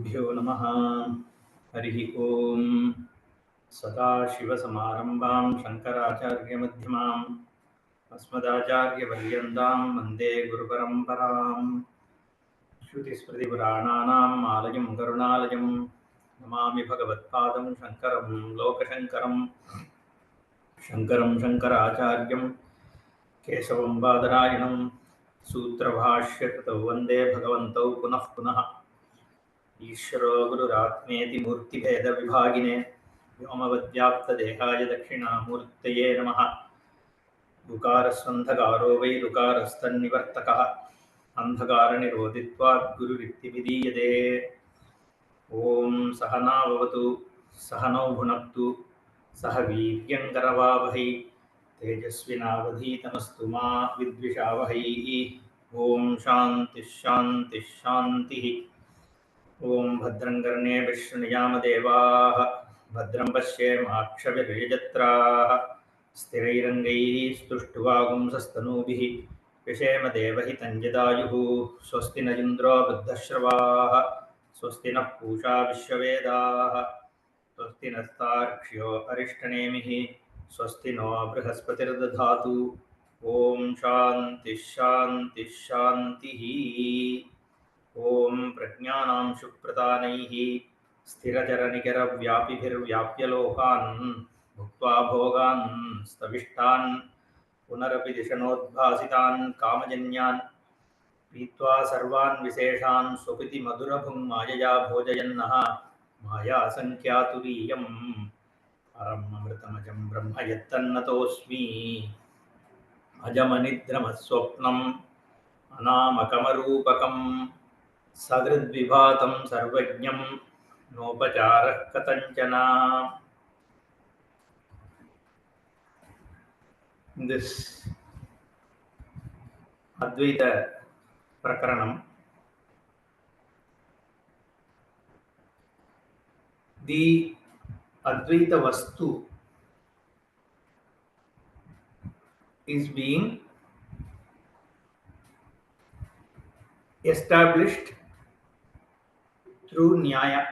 श्रीगुरुभ्यो नमः। हरिः ओम्। सदाशिवसमारम्भां शङ्कराचार्यमध्यमाम् अस्मदाचार्यपर्यन्तां वन्दे गुरुपरम्पराम्। श्रुतिस्मृतिपुराणानाम् आलयं करुणालयं नमामि भगवत्पादं शङ्करं लोकशङ्करं। शङ्करं शङ्कराचार्यं केशवं बादरायणं सूत्रभाष्यकृतौ वन्दे भगवन्तौ पुनः पुनः। ईश्वरो गुरुरात्मेति मूर्तिभेदविभागिने व्योमवद्व्याप्तदेहाय दक्षिणामूर्तये नमः। उकारस्वन्धकारो वै ऋकारस्तन्निवर्तकः अन्धकारनिरोधित्वात् गुरुरित्तिविधीयते। ॐ सहना भवतु सहनौ भुनक्तु सह वीर्यङ्करवावहै तेजस्विनावधीतमस्तु मा विद्विषावहै। ॐ शान्तिः शान्तिः शान्तिः। ॐ भद्रं कर्णेभिः शृणुयामदेवाः भद्रं पश्येमाक्षभिर्यजत्राः स्थिरैरङ्गैः स्तुष्टुवागुंसस्तनूभिः विषेम देवहितं जदायुः। स्वस्ति न इन्द्रो वृद्धश्रवाः स्वस्ति नः पूषा विश्ववेदाः स्वस्ति नस्तार्क्ष्यो अरिष्टनेमिः स्वस्ति नो बृहस्पतिर्दधातु। ॐ शान्तिः शान्तिः शान्तिः। ॐ प्रज्ञानां शुप्रदानैः स्थिरचरनिकरव्यापिभिर्व्याप्य लोकान् भुक्त्वा भोगान् स्तविष्टान् पुनरपि दिशनोद्भासितान् कामजन्यान् पीत्वा सर्वान् विशेषान् स्वपिति मधुरभुं मायया भोजयन्नः मायासङ्ख्यातुरीयम् परम् अमृतमजं ब्रह्म यत्तन्नतोऽस्मि। अजमनिद्रमस्वप्नम् अनामकमरूपकम् सदृद्विभातं सर्वज्ञं नोपचारः कथञ्चन. This Advaita Prakaranam, the Advaita Vastu is being established through Nyaya.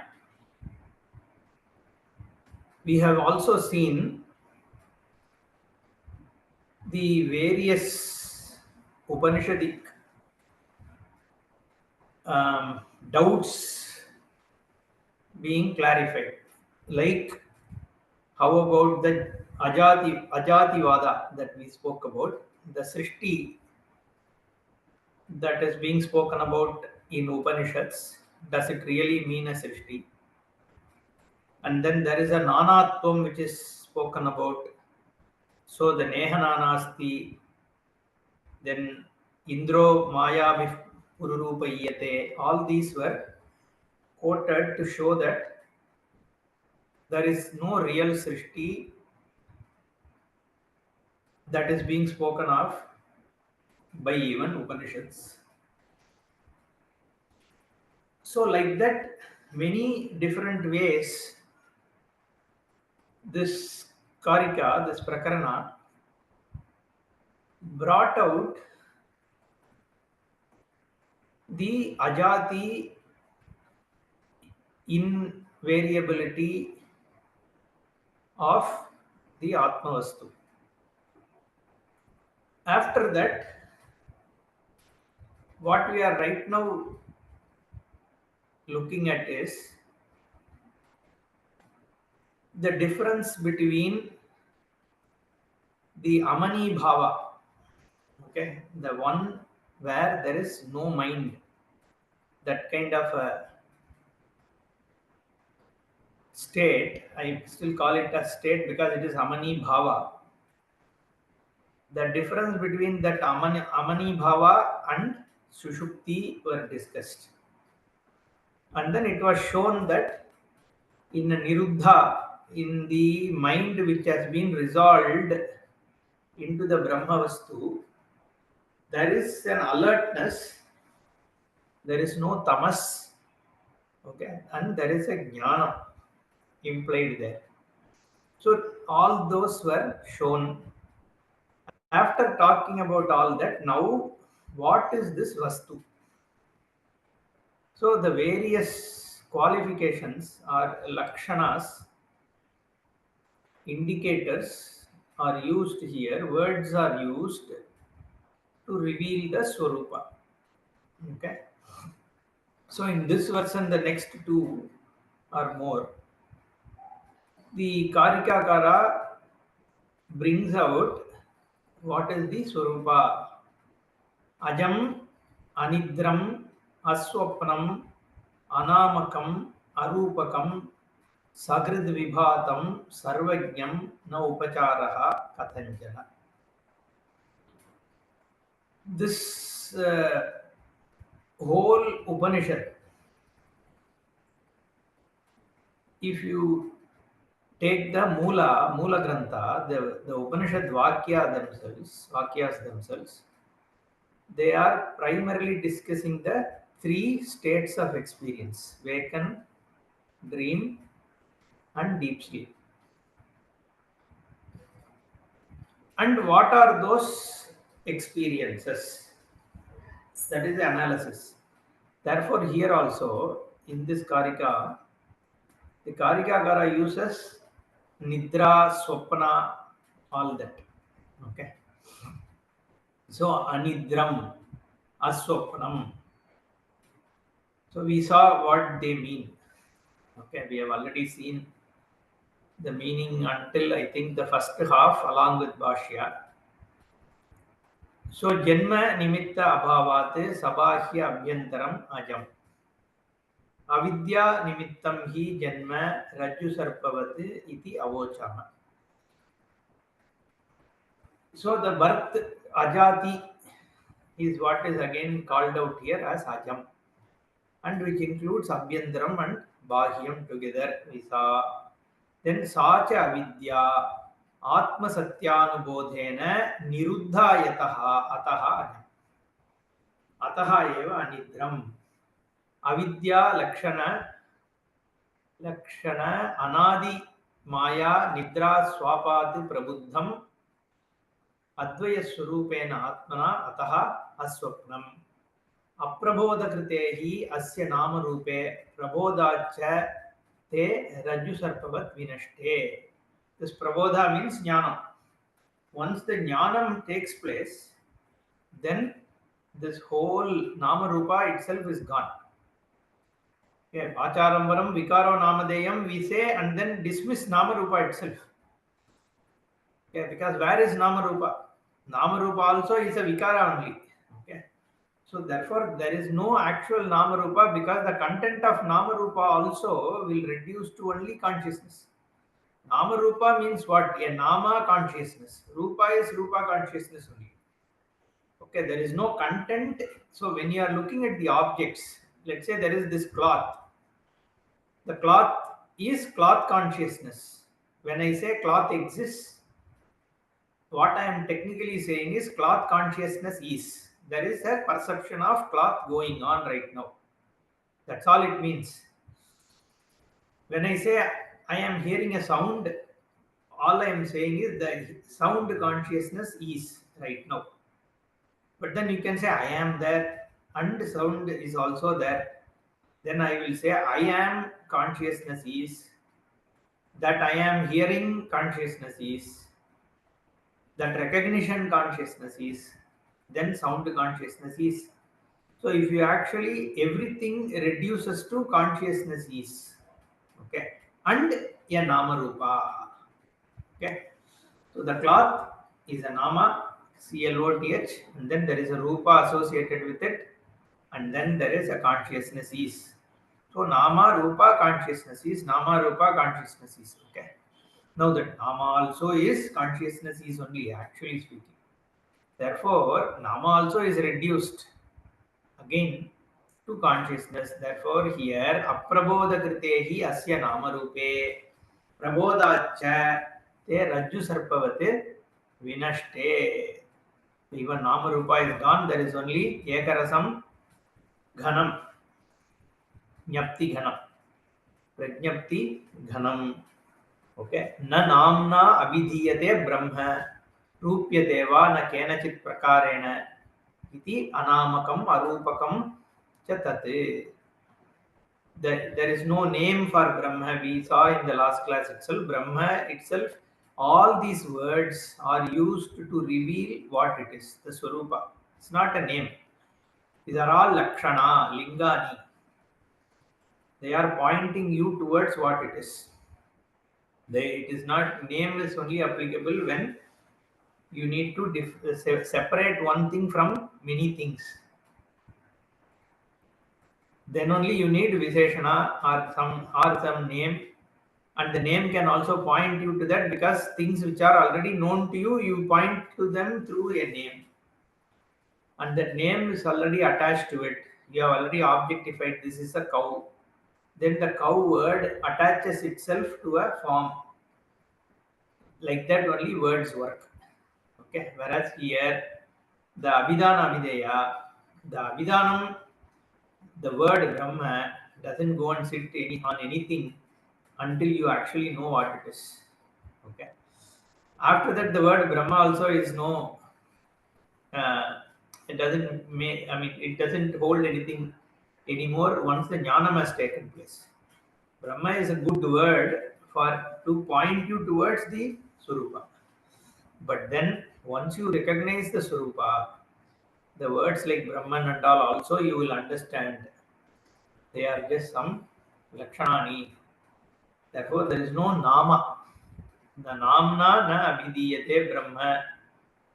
We have also seen the various Upanishadic doubts being clarified, like how about the Ajativada that we spoke about, the Srishti that is being spoken about in Upanishads. Does it really mean a Srishti? And then there is a Nanatvam which is spoken about. So the Nehananasti, then Indro Maya Pururupayate, all these were quoted to show that there is no real Srishti that is being spoken of by even Upanishads. So like that, many different ways this Karika, this Prakarana, brought out the Ajati invariability of the Atmavastu. After that, what we are right now looking at is the difference between the Amani Bhava, okay, the one where there is no mind, that kind of a state. I still call it a state because it is Amani Bhava. The difference between that Amani Bhava and Sushupti were discussed. And then it was shown that in a Niruddha, in the mind which has been resolved into the Brahmavastu, there is an alertness, there is no tamas, okay, and there is a jnana implied there. So all those were shown. After talking about all that, now what is this Vastu? So the various qualifications or lakshanas, indicators are used here, words are used to reveal the Swarupa. Okay. So in this verse and the next two or more, the Karikakara brings out what is the Swarupa. Ajam, Anidram, Aswapnam, Anamakam, Arupakam, Sagrid Vibhatam, Sarvajnam, Na Upacharaha, Kathanjana. This whole Upanishad, if you take the Mula Grantha, the Upanishad Vakyas themselves, they are primarily discussing the three states of experience: waken, dream, and deep sleep. And what are those experiences? That is the analysis. Therefore, here also in this Karika, the Karikakara uses Nidra, Swapna, all that. Okay. So, Anidram, Aswapnam. So, we saw what they mean. Okay, we have already seen the meaning until I think the first half along with Bhashya. So, Janma Nimitta Abhavat Sabahya Abhyantaram Ajam. Avidya Nimittam Hi Janma Rajju Sarpavat Iti Avochama. So, the birth Ajati is what is again called out here as Ajam, and which includes Abhyantaram and Bahyam together. We saw. Then Sacha Avidya Atma Satyanubodhena Niruddhayataha Ataha Ajam. Ataha eva Anidram. Avidya Lakshana Anadi Maya Nidra Swapat Prabuddham Advaya Surupena Atmana Ataha Aswapnam. Aprabodhakrite hi asya nama rupe prabodhacha te rajju sarpavat vinashte. This prabodha means jnanam. Once the jnanam takes place, then this whole nama rupa itself is gone. Okay, Vacharambaram Vikaro Namadeyam we say and then dismiss nama rupa itself. Okay, because where is nama rupa? Nama rupa also is a vikara only. Okay. So therefore, there is no actual nama rupa because the content of nama rupa also will reduce to only consciousness. Nama rupa means what? A nama consciousness. Rupa is rupa consciousness only. Okay, there is no content. So when you are looking at the objects, let's say there is this cloth. The cloth is cloth consciousness. When I say cloth exists, what I am technically saying is cloth consciousness is. There is a perception of cloth going on right now. That's all it means. When I say I am hearing a sound, all I am saying is the sound consciousness is right now. But then you can say I am there and sound is also there. Then I will say I am consciousness is, that I am hearing consciousness is, that recognition consciousness is, then sound consciousness is. So if you actually everything reduces to consciousness is, okay, and a nama rupa, okay. So the cloth is a nama, CLOTH, and then there is a rupa associated with it, and then there is a consciousness is. So nama rupa consciousness is, nama rupa consciousness is, okay. Now that nama also is consciousness is only actually speaking. Therefore, nama also is reduced again to consciousness. Therefore, here aprabodhakritehi asya nama rupe prabodhacha te rajju sarpavate vinashte. Even nama rupa is gone. There is only ekarasam ghanam, jnapti ghanam, prajnapti ghanam. Okay, na namna abhidhiyate brahma रूप्यते वा न केनचित् प्रकारेण इति अनामकम् अरूपकं च तत्. There is no name for Brahma. We saw in the last class itself, Brahma itself, all these words are used to reveal what it is, the Swarupa. It's not a name. These are all Lakshana, Lingani. They are pointing you towards what it is. It is not, name is only applicable when you need to separate one thing from many things. Then only you need Visheshana or some name, and the name can also point you to that, because things which are already known to you, you point to them through a name, and that name is already attached to it. You have already objectified this is a cow. Then the cow word attaches itself to a form. Like that only words work. Okay. Whereas here, the Abhidhana Videya, the Abhidhanam, the word Brahma doesn't go and sit on anything until you actually know what it is. Okay. After that, the word Brahma also is no. Uh, it doesn't make. I mean, it doesn't hold anything anymore once the jnanam has taken place. Brahma is a good word to point you towards the Swarupa. But then, once you recognize the Swarupa, the words like Brahman and all also you will understand. They are just some Lakshanani. Therefore, there is no Nama. The Namna na abhidiyate Brahma.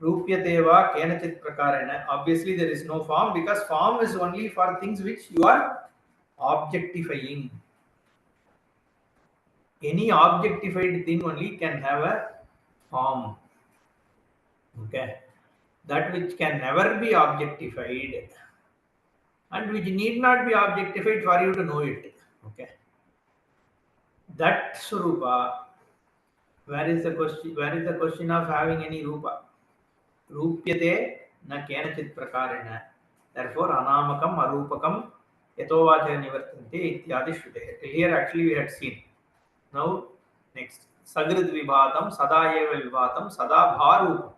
Rupyate va kenachit prakarena. Obviously, there is no form, because form is only for things which you are objectifying. Any objectified thing only can have a form. Okay. That which can never be objectified and which need not be objectified for you to know it. Okay. That Swarupa, where is the question? Where is the question of having any Rupa? Rupyate na kenachit prakarena. Therefore, anamakam, arupakam, yatovacha nivartante, ityadi shrutehe. Here actually we had seen. Now, next. Sagrid vibhatam, sada eva vibhatam, sada bharupam.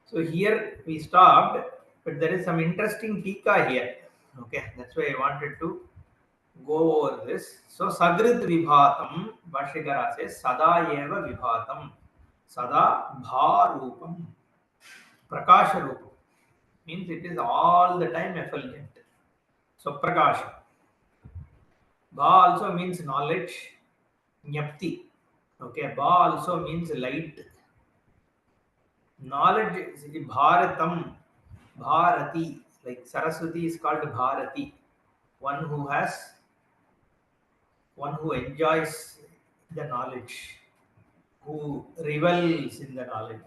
So here we stopped, but there is some interesting tika here. Okay, that's why I wanted to go over this. So Sagrid Vibhatam, Bhashyakara says Sada Eva Vibhatam, Sada Bharupam, Prakasha Rupam. Means it is all the time effulgent. So Prakasha. Bha also means knowledge, Nyapti. Okay, Ba also means light. Knowledge is Bharatam, Bharati. Like Saraswati is called Bharati. One who enjoys the knowledge, who revels in the knowledge.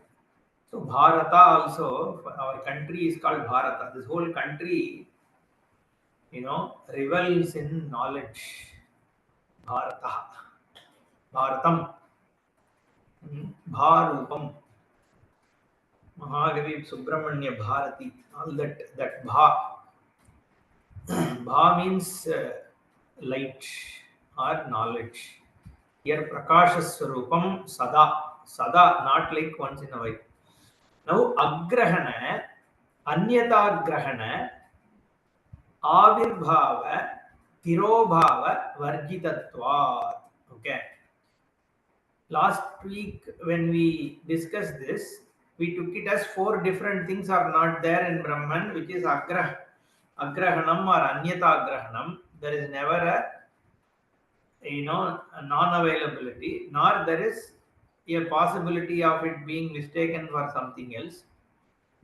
So Bharata also, our country is called Bharata. This whole country, revels in knowledge. Bharata, Bharatam, Bharupam, Mahagavi Subramanya Bharati. All that Bha. Bha means light or knowledge. Here Prakasha Swarupam Sada. Sada, not like once in a while. Now Agrahana, Anyatagrahana, Avirbhava, Tirobhava, Varjitatvat. Okay. Last week when we discussed this, we took it as 4 different things are not there in Brahman, which is Agrahanam or Anyatagrahanam. There is never a non-availability, nor there is a possibility of it being mistaken for something else.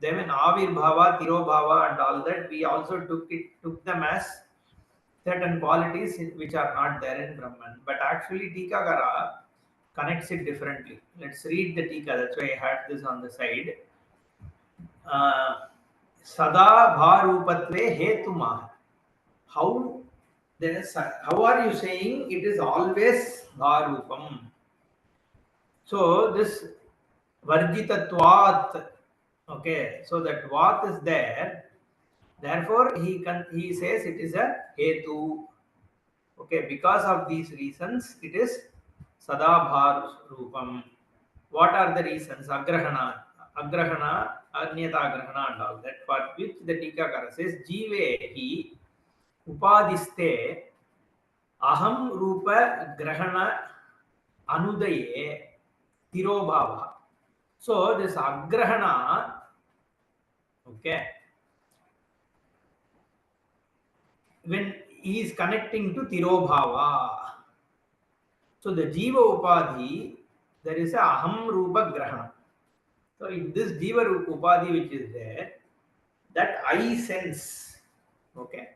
Then when Avirbhava, Tirobhava and all that, we also took them as certain qualities which are not there in Brahman. But actually Tikakara connects it differently. Let's read the Tika, that's why I had this on the side. Sada Bharupatve Hetumah. How are you saying it is always Bharupam? So this Varjitatvat, okay, so that Vat is there. Therefore, he says it is a Hetu. Okay, because of these reasons, it is Sada Bhar Rupam. What are the reasons? Agrahana, Anyata Agrahana and all that, for which the Tikakara says, Jive he upadiste aham rupa grahana anudaye tirobhava. So this agrahana, okay, when he is connecting to tirobhava, so the jiva upadhi, there is a aham rupa grahana. So in this jiva upadhi which is there, that I sense, okay,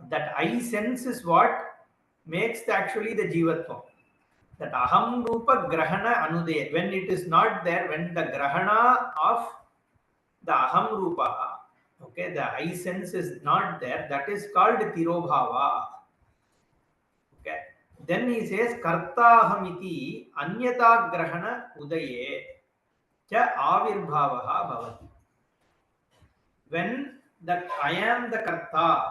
that I sense is what makes actually the jivatva. That aham rupa grahana anudaya, when it is not there, when the grahana of the aham rupa, okay, the I sense is not there, that is called tirobhava. Okay. Then he says kartahamiti anyata grahana udaye cha avirbhavaha bhavati. When that I am the karta,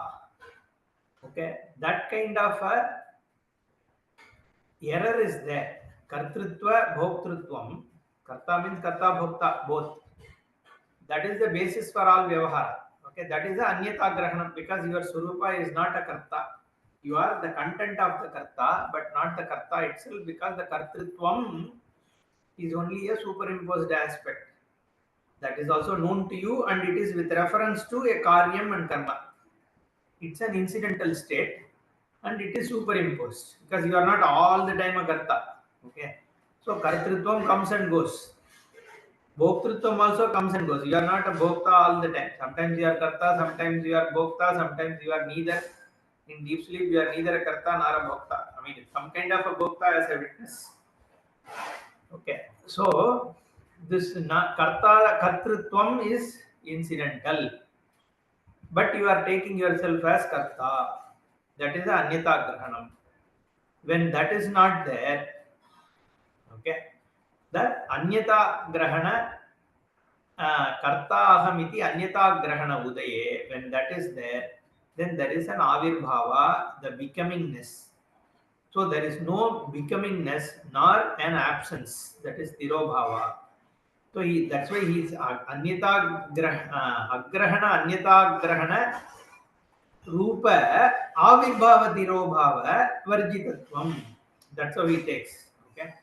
okay, that kind of a error is there. Kartrutva bhoktrutvam. Karta means karta bhokta both. That is the basis for all vyavahara. Okay, that is the anyata grahanam, because your swarupa is not a karta. You are the content of the karta, but not the karta itself, because the kartrutvam is only a superimposed aspect. That is also known to you, and it is with reference to a karyam and karma. It's an incidental state, and it is superimposed because you are not all the time a karta. Okay, so kartrutvam comes and goes. Bhoktrutvam also comes and goes. You are not a bhokta all the time. Sometimes you are karta, sometimes you are bhokta, sometimes you are neither. In deep sleep, you are neither a karta nor a bhokta. I mean, some kind of a bhokta as a witness. Okay, so this karta kartrutvam is incidental, but you are taking yourself as karta. That is the anyata grahanam. When that is not there, okay, that anyata grahana karta ahamiti anyata grahana udaye, when that is there, then there is an avirbhava, the becomingness. So there is no becomingness nor an absence, that is tirobhava. So that's why he is anyata agrahana anyata grahana rupa avirbhava tirobhava varjitatvam. That's how he takes. Okay.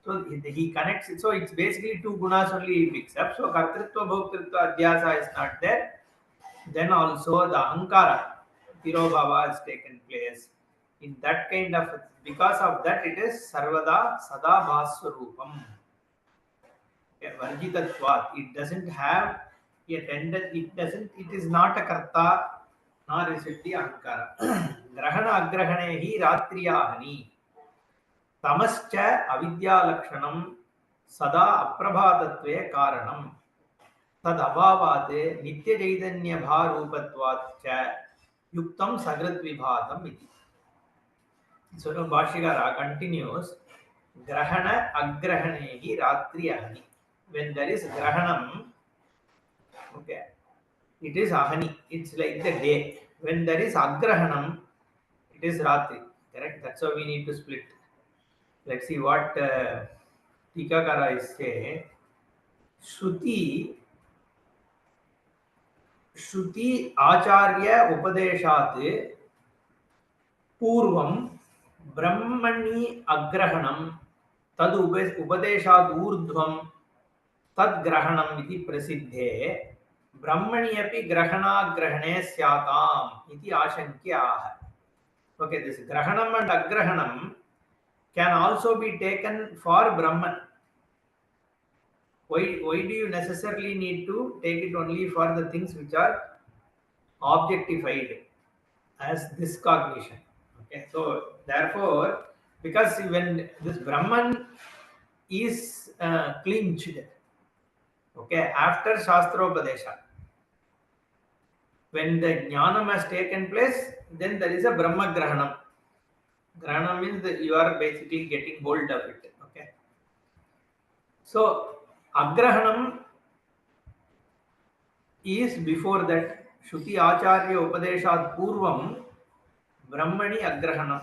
So he connects it. So it's basically two gunas only he picks up. So kartritva bhoktritva adhyasa is not there. Then also the ahankara tirobhava has taken place. In that kind of, because of that, it is sarvada sada bhaswarupam. Varjitatvat. It doesn't have a tendency. It is not a karta nor is it the ahankara. Grahana agrahane hi ratriyahani. Tamascha avidya lakshanam sada aprabhatatve karanam. Tad abhavate nitya chaitanya bharupatvat cha yuktam sagrat vibhatam iti. So Bhashyakara continues, grahana agrahanehi ratriyahani. When there is grahanam, okay, it is ahani. It's like the day. When there is agrahanam, it is ratri. Correct? That's how we need to split. Let's see what Tikakara is saying. Shruti Acharya Upadeshat Purvam Brahmani Agrahanam Tad Upadeshat Urdhvam Tad Grahanam iti Prasiddhe Brahmani api Grahana Grahane Syatam iti Ashankyaah. Okay, this Grahanam and Agrahanam can also be taken for Brahman. Why do you necessarily need to take it only for the things which are objectified as this cognition? Okay, so therefore, because when this Brahman is clinched, okay, after Shastropadesha, when the Jnanam has taken place, then there is a Brahma Grahanam. Grahanam means that you are basically getting hold of it. Okay, so Agrahanam is before that. Shruti Acharya Upadeshat Purvam Brahmani Agrahanam.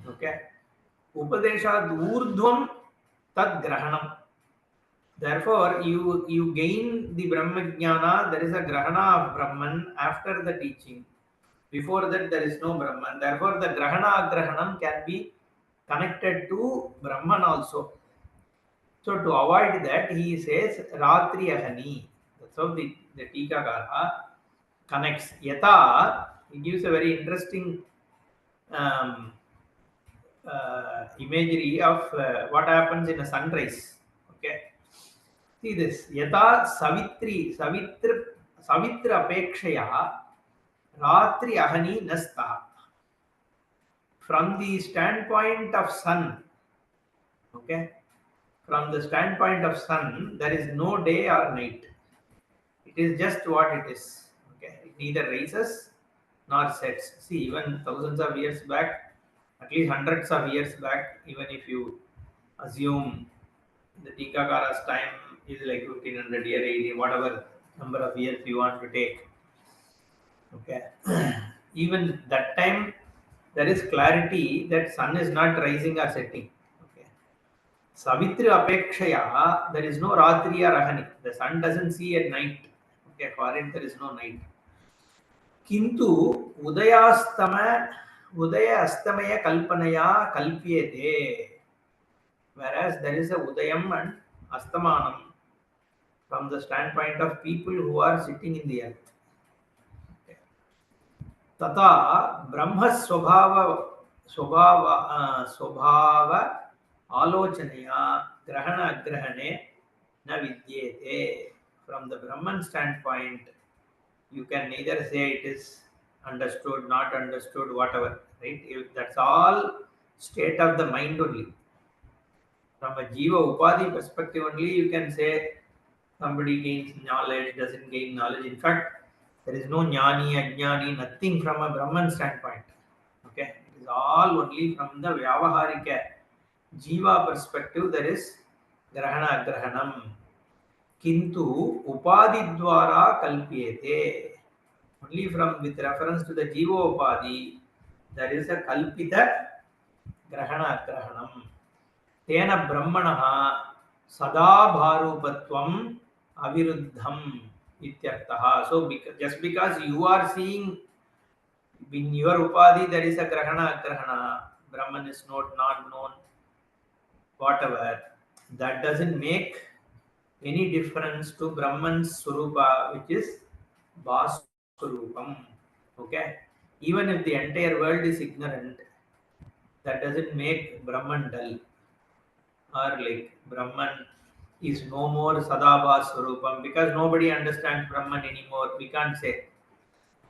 Okay. Upadeshat Urdhvam Tad Grahanam. Therefore, you gain the Brahma Jnana. There is a Grahana of Brahman after the teaching. Before that, there is no Brahman. Therefore, the Grahana Agrahanam can be connected to Brahman also. So, to avoid that, he says Ratri Ahani. That's how the Tikakara connects. Yata, he gives a very interesting um, imagery of what happens in a sunrise. Okay. See this. Yata Savitra Apekshaya Ratri Ahani Nasta. From the standpoint of sun, okay, from the standpoint of sun, there is no day or night. It is just what it is. Okay, it neither rises nor sets. See, even thousands of years back, at least hundreds of years back, even if you assume the Tikakara's time is like 1500 year, 80, whatever number of years you want to take. Okay, even that time there is clarity that sun is not rising or setting. Okay, Savitri Apekshaya, there is no Ratri or Ahani. The sun doesn't see at night. Okay, for it there is no night. Kintu Udaya Astamaya Kalpanaya Kalpyete. Whereas there is a Udayam and Astamanam from the standpoint of people who are sitting in the earth. Okay. Tata Brahma Swabhava Alochanaya Grahana Agrahane na vidyete. From the Brahman standpoint, you can neither say it is understood, not understood, whatever. Right? That's all state of the mind only. From a Jiva Upadhi perspective only, you can say somebody gains knowledge, doesn't gain knowledge. In fact, there is no jnani, ajnani, nothing from a Brahman standpoint. Okay, it is all only from the Vyavaharika Jiva perspective. There is Grahana Agrahanam. Kintu Upadi Dwara Kalpyete. Only from with reference to the Jiva Upadi, there is a Kalpita Grahana Agrahanam. Tena Brahmanaha Sada Bharupatvam Aviruddham Ityartaha. So, just because you are seeing in your Upadi there is a Grahana Agrahana, Brahman is not known, whatever, that doesn't make any difference to Brahman's Swarupa, which is Bhaswarupam. Okay? Even if the entire world is ignorant, that doesn't make Brahman dull. Or like Brahman is no more Sadabha Swarupam because nobody understands Brahman anymore. We can't say.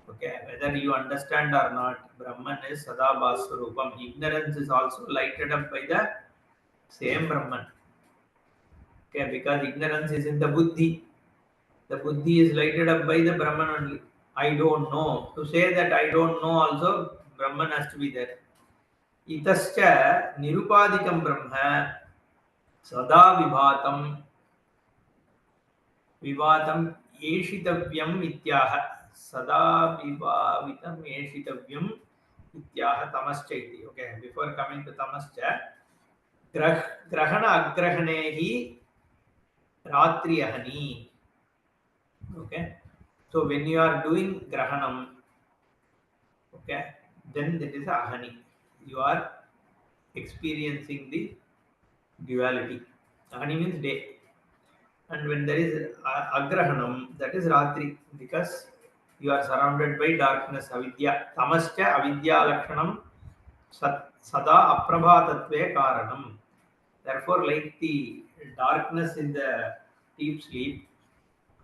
Okay, whether you understand or not, Brahman is Sadabha Swarupam. Ignorance is also lighted up by the same Brahman. Okay, because ignorance is in the Buddhi. The Buddhi is lighted up by the Brahman only. I don't know. To say that I don't know also, Brahman has to be there. Itascha Nirupadikam Brahma Sada Vivatam Eshitavyam Ityaha. Sada Vivavitam Eshitavyam Ityaha Tamascha iti. Okay, before coming to Tamascha, Grahana Agrahanehi Ratri Ahani. Okay, so when you are doing Grahanam, okay, then that is Ahani. You are experiencing the duality. Ahani means day. And when there is Agrahanam, that is Ratri, because you are surrounded by darkness, avidya. Tamascha avidya lakshanam sada aprabhatatve karanam. Therefore, like the darkness in the deep sleep,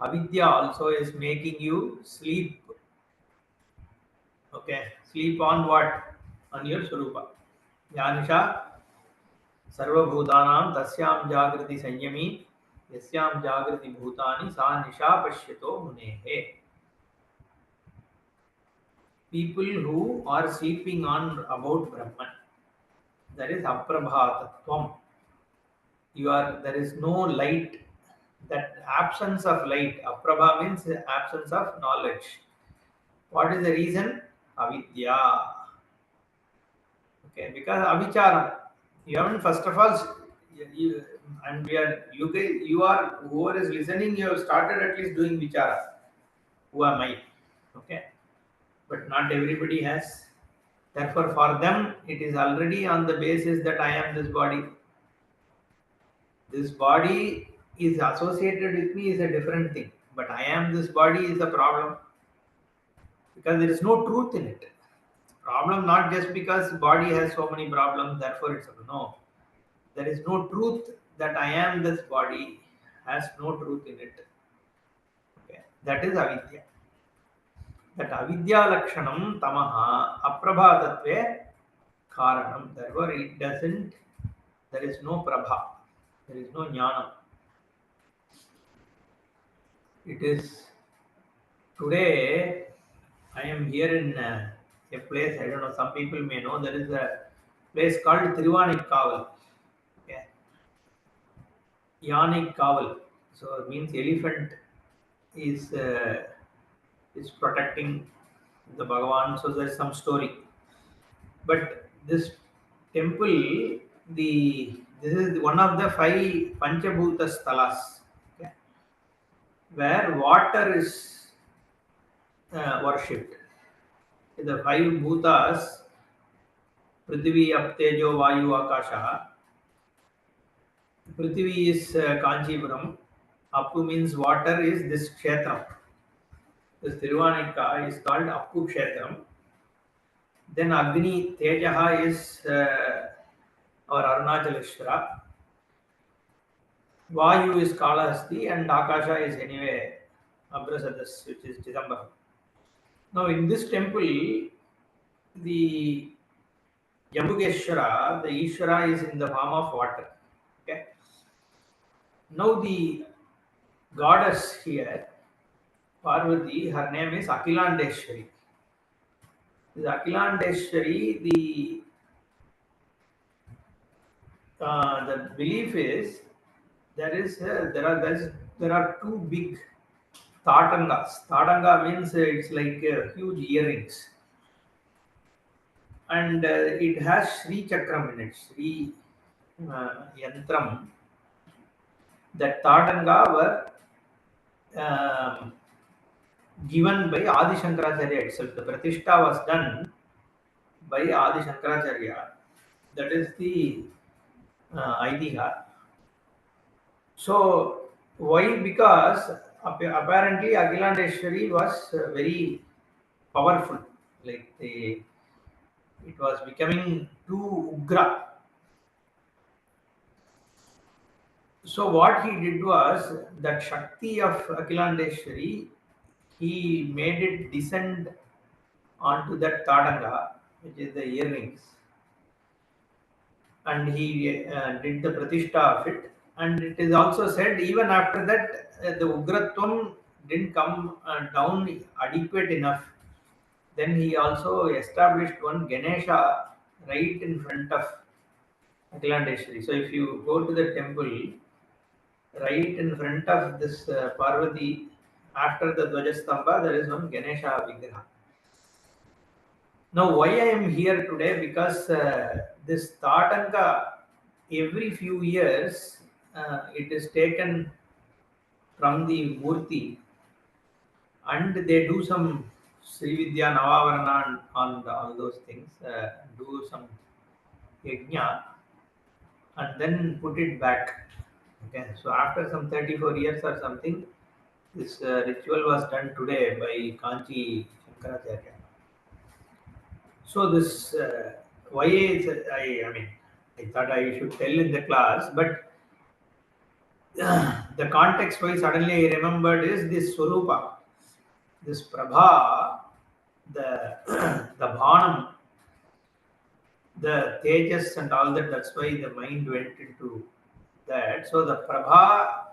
avidya also is making you sleep. Okay, sleep on what? On your Swarupa. Yanisha सर्वभूतानां तस्यां जागृति संयमी यस्यां जागृति भूतानि सा निशा पश्यतो मुनेः. People who are sleeping on about Brahman, that is aprabhatatvam. There is no light, that absence of light. Aprabha means absence of knowledge. What is the reason? Avidya. Okay, because avicharam. You haven't, first of all, and you are, whoever is listening, you have started at least doing vichara. Who am I? Okay. but not everybody has. Therefore, for them, it is already on the basis that I am this body. This body is associated with me is a different thing, but I am this body is a problem because there is no truth in it. Problem not just because body has so many problems, therefore it's no. There is no truth that I am this body has no truth in it. Okay. That is avidya. That avidya lakshanam tamaha aprabhatatve karanam. Therefore it doesn't, there is no prabha, there is no jnana. It is today, I am here in a place, I don't know, some people may know, there is a place called Thiruvanikkaval. Okay. Yanik Kaval. So it means elephant is protecting the Bhagavan. So there's some story. But this temple, this is one of the five Panchabhuta Stalas, okay, where water is worshipped. The five bhutas, Prithvi, Ap, Tejo, Vayu, Akasha. Prithvi is Kanchipuram. Apu means water is this Kshetram. This Thiruvanikka is called Appu Kshetram. Then Agni Tejaha is our Arunachaleshwara. Vayu is Kalahasti and Akasha is anyway Abrasadas, which is Chidambaram. Now in this temple, the Jambukeshwara, the Ishvara is in the form of water. Okay. Now the goddess here, Parvati, her name is Akilandeshwari. This Akilandeshwari, the belief is there are two big tatangas. Tatanga means it's like huge earrings, and it has Sri Chakram in it. Sri Yantram. That tatanga were given by Adi Shankaracharya itself. The Pratishtha was done by Adi Shankaracharya. That is the Aidiha. So why? Because apparently Agilandeshwari was very powerful. Like it was becoming too ugra. So what he did was that Shakti of Akilandeshwari, he made it descend onto that Tadanga, which is the earrings, and he did the pratishtha of it. And it is also said even after that the Ugratvam didn't come down adequate enough. Then he also established one Ganesha right in front of Akilandeshwari. So if you go to the temple, right in front of this Parvati, after the Dvajastambha, there is one Ganesha Vigraha. Now, why I am here today? Because this Tatanka, every few years, it is taken from the Murti and they do some Sri Vidya Navavarana on all those things, do some yajna and then put it back. Okay, so after some 34 years or something, this ritual was done today by Kanchi Shankaracharya. So this why is I mean I thought I should tell in the class, but the context why suddenly I remembered is this Swarupa, this Prabha, the the Bhanam, the Tejas and all that. That's why the mind went into that. So the Prabha,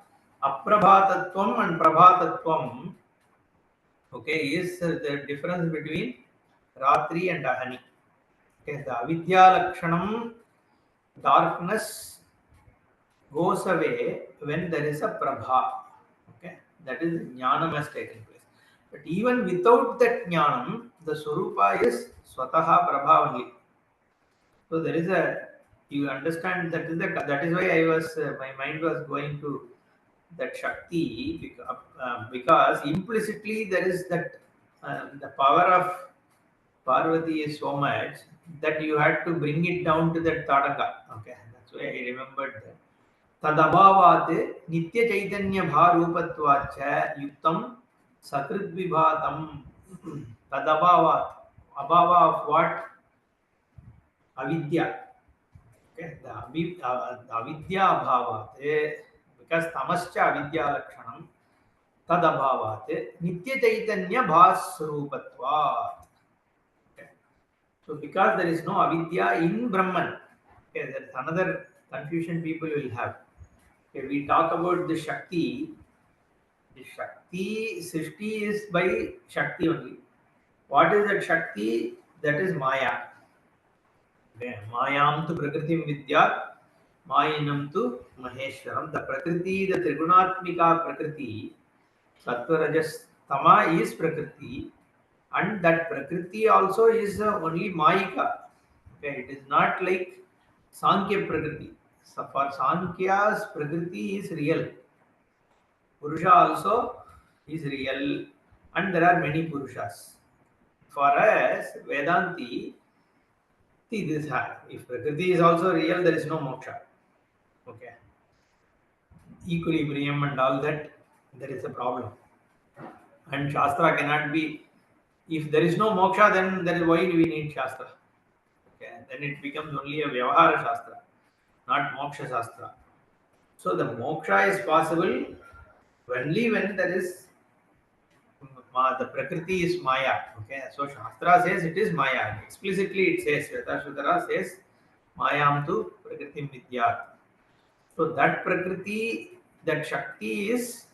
Aprabhatatvam and Prabhatatvam, okay, is the difference between Ratri and Ahani. Okay, the Avidya Lakshanam, darkness goes away when there is a Prabha. Okay, that is Jnanam has taken place. But even without that Jnanam, the Swarupa is Swataha Prabha only. So there is a, you understand that is why I was my mind was going to that Shakti because implicitly there is that the power of Parvati is so much that you had to bring it down to that Tadaka. Okay, that's why I remembered that. तदभावात् नित्य चैतन्य भारूपत्वाच्च युक्तं सकृद्विभातं तदभावात् abhava of what avidya. Okay, the avidya abhavat because tamascha avidya lakshanam tad abhavat nitya chaitanya bhasrupatvat. Okay, so because there is no avidya in Brahman, okay, that's another confusion people will have. Okay, we talk about the Shakti. The Shakti, Srishti is by Shakti only. What is that Shakti? That is Maya. Okay. Mayam tu prakritim vidyat, Mayinam tu Maheshwaram. The Prakriti, the Trigunatmika Prakriti, Sattva Rajas Tama is Prakriti, and that Prakriti also is only Mayika. Okay, it is not like Sankhya Prakriti. So for Sankhya's Prakriti is real. Purusha also is real, and there are many Purushas. For us, Vedanti, see this high. If Prakriti is also real, there is no moksha. Okay. Equilibrium and all that, there is a problem. And Shastra cannot be, if there is no moksha, then there is why do we need Shastra? Okay. Then it becomes only a Vyavahara Shastra, not Moksha Shastra. So the moksha is possible only when there is the Prakriti is Maya. Okay, so Shastra says it is Maya. Explicitly it says, Shvetashvatara says, Mayam tu Prakritim Vidyat. So that Prakriti, that Shakti is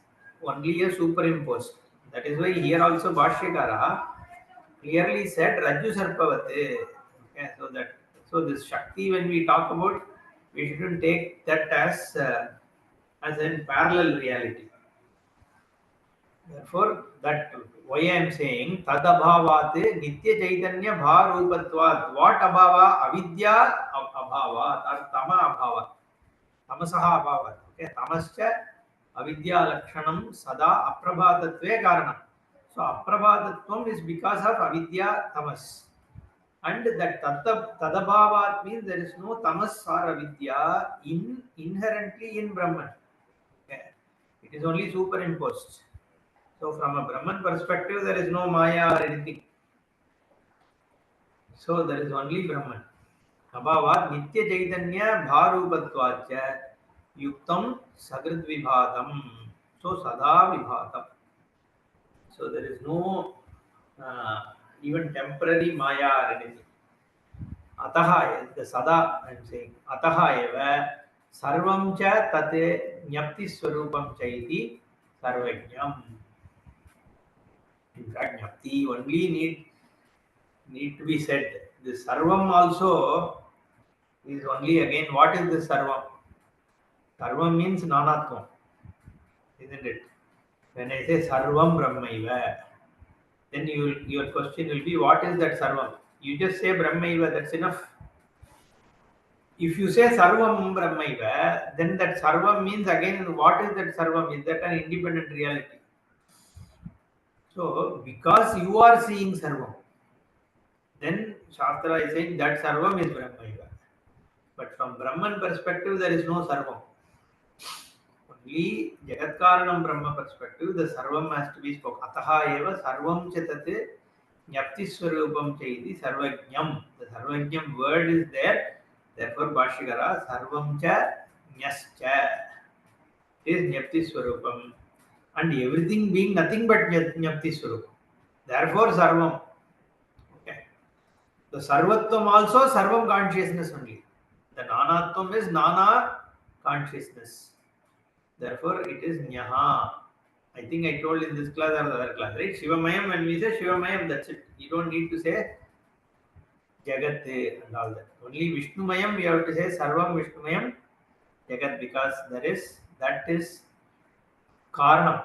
only a superimposed. That is why here also Bhashyakara clearly said Rajju Sarpavate. Okay, so this Shakti when we talk about, we shouldn't take that as in parallel reality. Therefore, that why I am saying tadabhavat nitya chaitanya bharupatvat. What abhava? Avidya abhavat or tama abhavat. Tamasaha abhavat. Okay, tamascha avidya lakshanam sada aprabhatatve karanam. So aprabhatatvam is because of avidya tamas. And that tadabhavat means there is no tamas or avidya inherently in Brahman. Okay. It is only superimposed. So from a Brahman perspective, there is no Maya or anything. So there is only Brahman. Abhavat Nitya Chaitanya Bharupatvacha Yuktam Sagrid Vibhatam. So Sada Vibhatam. So there is no even temporary Maya or anything. Ataha, the Sada I am saying, Ataha eva Sarvam cha tate Nyapti Swarupam chaiti Sarvajnam. In fact, Nyapti only need to be said. The Sarvam also is only again what is the Sarvam? Sarvam means Nanatvam, isn't it? When I say Sarvam Brahmaiva, then your question will be what is that Sarvam? You just say Brahmaiva, that's enough. If you say Sarvam Brahmaiva, then that Sarvam means again what is that Sarvam? Is that an independent reality? So because you are seeing Sarvam, then Shastra is saying that Sarvam is Brahmaiva. But from Brahman perspective, there is no Sarvam. Only Jagatkaranam Brahma perspective, the Sarvam has to be spoken. Ataha eva Sarvam chatate Nyapti Swarupam chaiti Sarvajnam. The Sarvajnam word is there. Therefore, Bhashyakara Sarvam cha Nyascha is Nyapti Swarupam. And everything being nothing but Nyapti Swarupam. Therefore, Sarvam. Okay. The Sarvatvam also Sarvam consciousness only. The Nanatvam is Nana consciousness. Therefore, it is Nyaha. I think I told in this class or the other class, right? Shivamayam, when we say Shivamayam, that's it. You don't need to say Jagat and all that. Only Vishnumayam, we have to say Sarvam Vishnumayam Jagat because that is Karanam.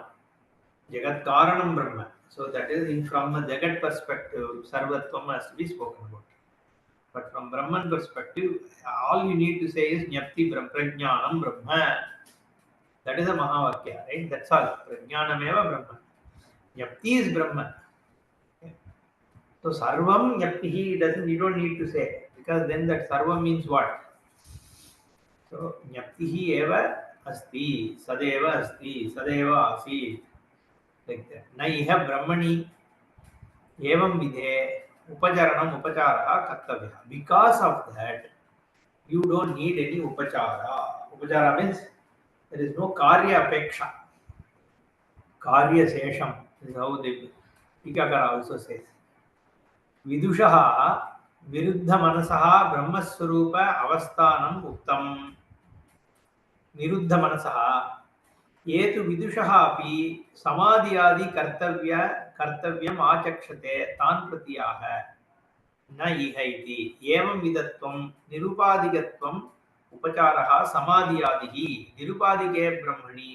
Jagat Karanam Brahma. So that is from a Jagat perspective, Sarvatvam has to be spoken about. But from Brahman perspective, all you need to say is Nyapti Prajnanam Brahma. That is a Mahavakya, right? That's all. Prajnanameva Brahman. Yapti is Brahman. Okay. So sarvam nyaptihi doesn't, you don't need to say, because then that sarvam means what? So nyaptihi eva asti, sadeva asti, sadeva asit, like that. Na iha brahmani evam vidhe upacharanam upachara kartavya. Because of that, you don't need any upachara. Upachara means there is no karya apeksha. Karya sesham is how the Tikakara also says. विदुषः विरुद्धमनसः Brahmswaroop अवस्थानम् उक्तम्. निरुद्धमनसः ये तु विदुषः अपि समाधियादि कर्तव्यम् आचक्षते तान् प्रतीयाः न इह इति. एवं विदत्वं निरुपाधिकत्वम् उपचारः समाधियादिः. निरुपाधिके ब्रह्मणि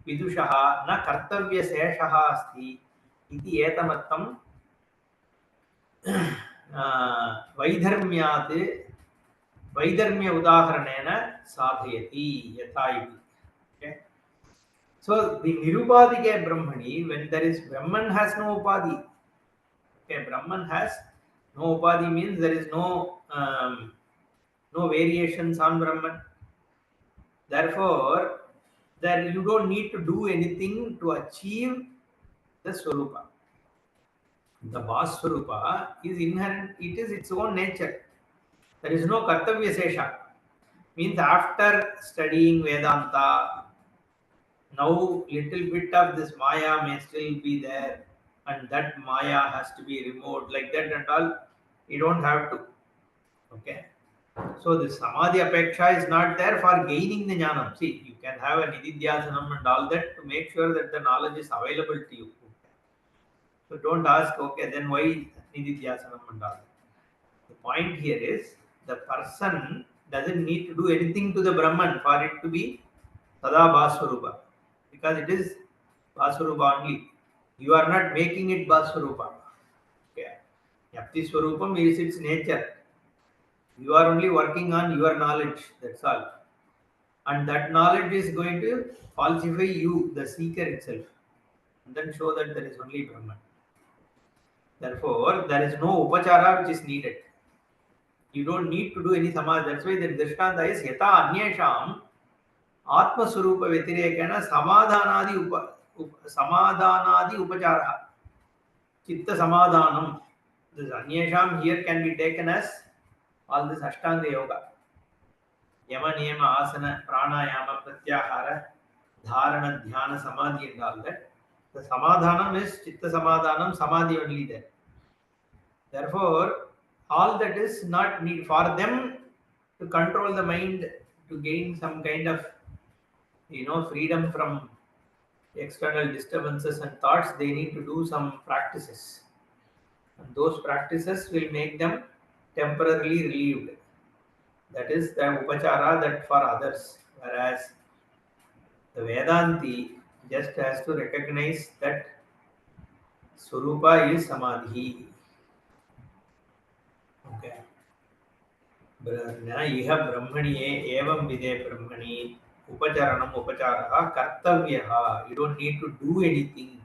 विदुषः न कर्तव्यशेषः अस्ति इति एतमर्थं वैधर्म्यात् वैधर्म्य उदाहरणेन साधयति यथा इति. Okay, so the nirupadike brahmani, when there is brahman has no upadhi. Okay, brahman has no upadhi means there is no variations on brahman. Therefore there you don't need to do anything to achieve the swarupa. The Vaswarupa is inherent, it is its own nature. There is no Kartavya Sesha. Means after studying Vedanta, now little bit of this Maya may still be there, and that Maya has to be removed, like that and all. You don't have to. Okay. So the Samadhi Apeksha is not there for gaining the Jnanam. See, you can have a Nididhyasanam and all that to make sure that the knowledge is available to you. So don't ask, okay, then why Nididhyasanam and all that. The point here is the person doesn't need to do anything to the Brahman for it to be Tada Bhaswarupa, because it is Bhaswarupa only. You are not making it Bhaswarupa. Okay. Yapti Swarupam is its nature. You are only working on your knowledge, that's all. And that knowledge is going to falsify you, the seeker itself, and then show that there is only Brahman. Therefore, there is no upachara which is needed. You don't need to do any samadhi. That's why the drishtanta is yata anyesham atma swarupa vyatirekena samadhanadi upachara. Chitta samadhanam. This anyesham here can be taken as all this ashtanga yoga. Yama niyama asana pranayama pratyahara dharana dhyana samadhi and all that. The samadhanam is chitta samadhanam, samadhi only there. Therefore, all that is not need for them to control the mind, to gain some kind of freedom from external disturbances and thoughts. They need to do some practices, and those practices will make them temporarily relieved. That is the upachara that for others, whereas the Vedanti just has to recognize that Swarupa is Samadhi. Okay. न इह ब्रह्मणि एवं विदे ब्रह्मणि उपचरणम उपचारः कर्तव्यः. You don't need to do anything.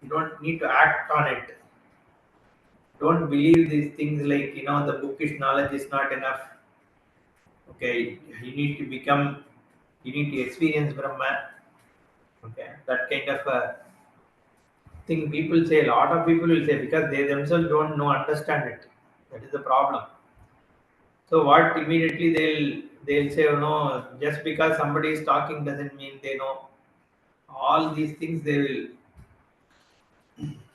You don't need to act on it. Don't believe these things like the bookish knowledge is not enough. Okay, you need to become, you need to experience Brahma. Okay, that kind of a thing people say. A lot of people will say because they themselves don't understand it. That is the problem. So what immediately they'll say, oh no, just because somebody is talking doesn't mean they know. All these things they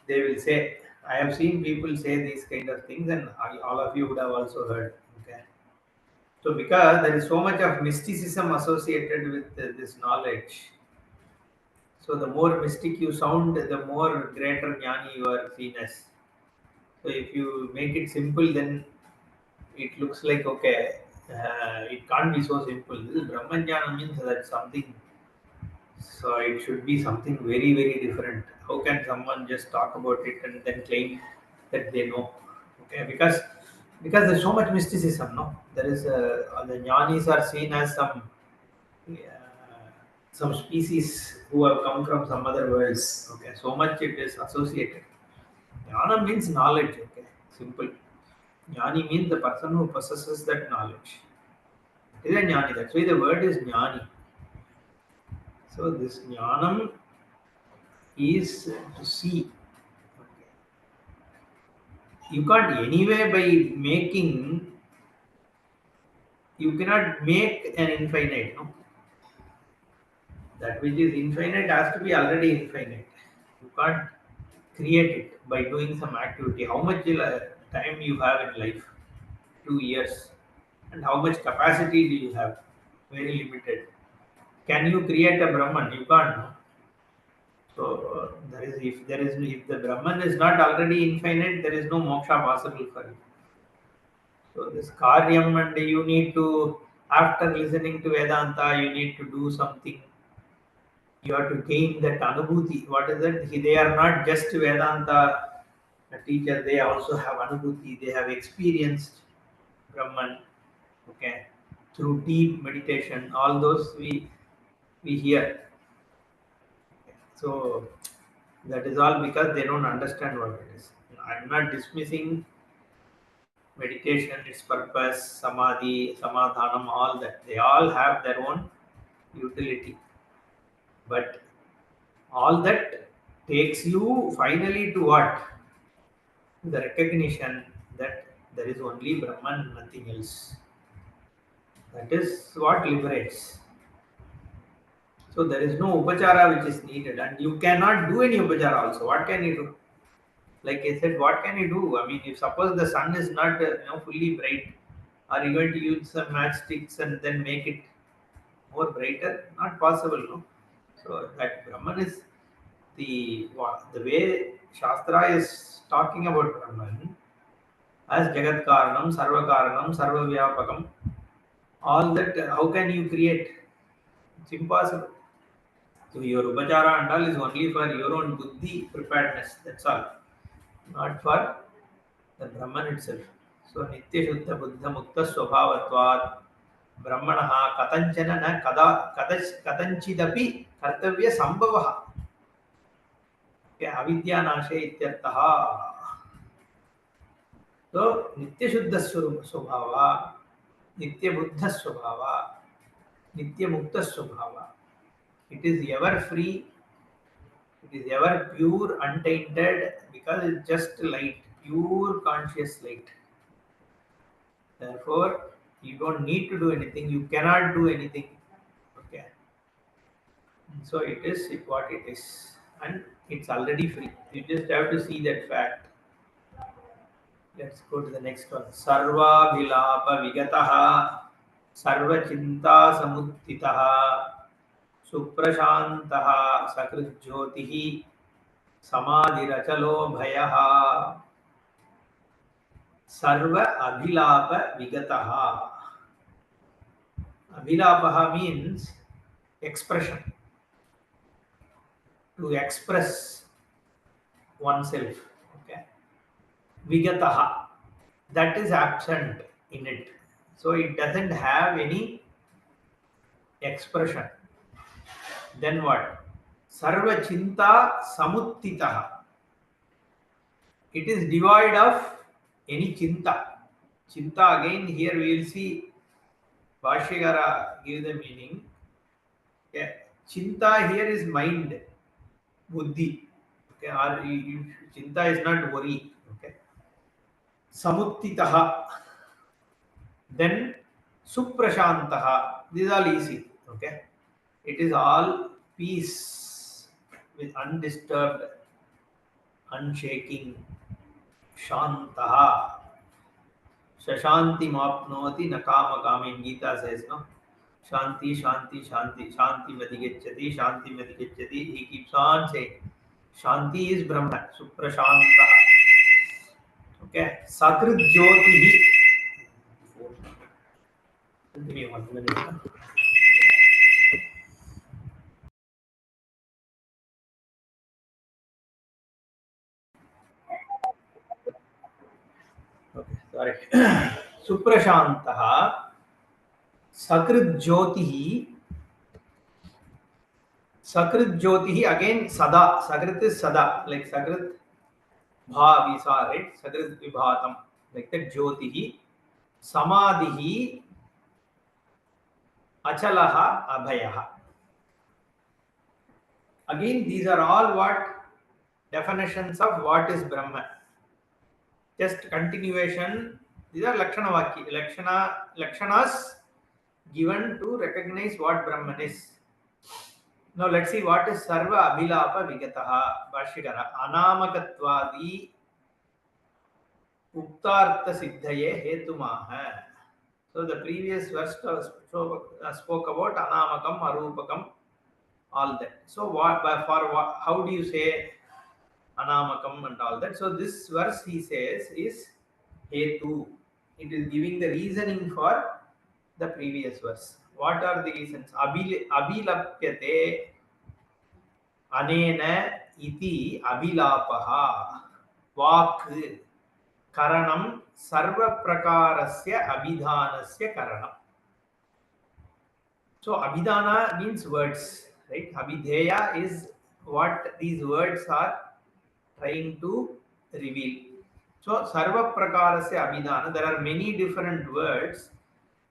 will say. I have seen people say these kind of things, and all of you would have also heard. Okay. So because there is so much of mysticism associated with this knowledge, so the more mystic you sound, the more greater jnani you are seen as. So if you make it simple, then it looks like okay, it can't be so simple. This is Brahmajnana means that something, so it should be something very, very different. How can someone just talk about it and then claim that they know? Okay, because there's so much mysticism, no? There is the jnanis are seen as some species who have come from some other worlds. Okay, so much it is associated. Jnana means knowledge. Okay, simple. Jnani means the person who possesses that knowledge. It is a jnani. That's why the word is jnani. So this jnanam is to see. Okay. You can't anyway by making. You cannot make an infinite. No, that which is infinite has to be already infinite. You can't create it by doing some activity. How much time you have in life? 2 years. And how much capacity do you have? Very limited. Can you create a Brahman? You can't. No? So if the Brahman is not already infinite, there is no moksha possible for you. So this karyam, and you need to, after listening to Vedanta, you need to do something. You have to gain that anubhuti. What is that? They are not just Vedanta teacher. They also have anubhuti. They have experienced Brahman. Okay, through deep meditation. All those we hear. So that is all because they don't understand what it is. I'm not dismissing meditation, its purpose, samadhi, samadhanam, all that. They all have their own utility. But all that takes you finally to what? The recognition that there is only Brahman, nothing else. That is what liberates. So there is no upachara which is needed, and you cannot do any upachara also. What can you do? Like I said, what can you do? I mean, if suppose the sun is not fully bright, are you going to use some matchsticks and then make it more brighter? Not possible, no. So that Brahman is the way Shastra is talking about Brahman as Jagat Karanam, Sarva Karanam, Sarva Vyapakam. All that, how can you create? It's impossible. So your upachara and all is only for your own buddhi preparedness. That's all, not for the Brahman itself. So Nitya Shuddha Buddha Mukta Swabhavatvat Brahmanaha Katanchana na Katanchidapi Kartavya Sambhavaha. Okay, Avidya Nashe Ityartaha. So Nitya Shuddha Swabhava, Nitya Buddha Swabhava, Nitya Mukta Swabhava. It is ever free, it is ever pure, untainted, because it's just light, pure conscious light. Therefore, you don't need to do anything, you cannot do anything. Okay. So it is what it is. And it's already free. You just have to see that fact. Let's go to the next one. Sarva Vilapa Vigataha Sarva Chinta Samuttitaha Suprashantaha Sakrit Jyotihi Samadhirachalo Bhayaha Sarva Abhilapa Vigataha. Abhilapaha means expression. To express oneself. Okay. Vigataha. That is absent in it. So it doesn't have any expression. Then what? Sarva Chinta Samuttitaha. It is devoid of any chinta. Chinta, again, here we will see Bhashyakara give the meaning. Okay. Chinta here is mind, buddhi. Okay. Or chinta is not worry. Okay. Samuttitaha. Then Suprashantaha. These are all easy. Okay. It is all peace with undisturbed, unshaking. Shantaha. Shashanti mapnoti nakama kami. Gita says, no? Shanti, Shanti, Shanti, Shanti Madhigachyati, Shanti Madhigachyati. He keeps on saying, Shanti is Brahman, Suprashanta. Okay, Sakrit Jyotihi. Give me 1 minute. Okay, sorry. Suprashantaha, Sakrit Jyotihi. Sakrit Jyotihi, again Sada. Sakrit is Sada, like Sakrit Bha, we saw, right? Sakrit vibhatam. Like that, Jyotihi, Samadhihi, Achalaha, Abhayaha. Again, these are all what definitions of what is Brahman. Just continuation. These are lakshanas given to recognize what Brahman is. Now let's see what is Sarva Abhilapa Vigataha. Bhashyakara. Anamagattvadi Uktartha Siddhaye Hetumaha. So the previous verse spoke about Anamakam, Arupakam, all that. So how do you say Anamakam and all that? So this verse he says is Hetu. It is giving the reasoning for the previous verse. What are the reasons? Abhilapyate anena iti abhilapaha. Vak karanam sarva prakarasya abhidhanasya karanam. So abhidhana means words, right? Abhideya is what these words are trying to reveal. So sarva prakarasya abhidhana, there are many different words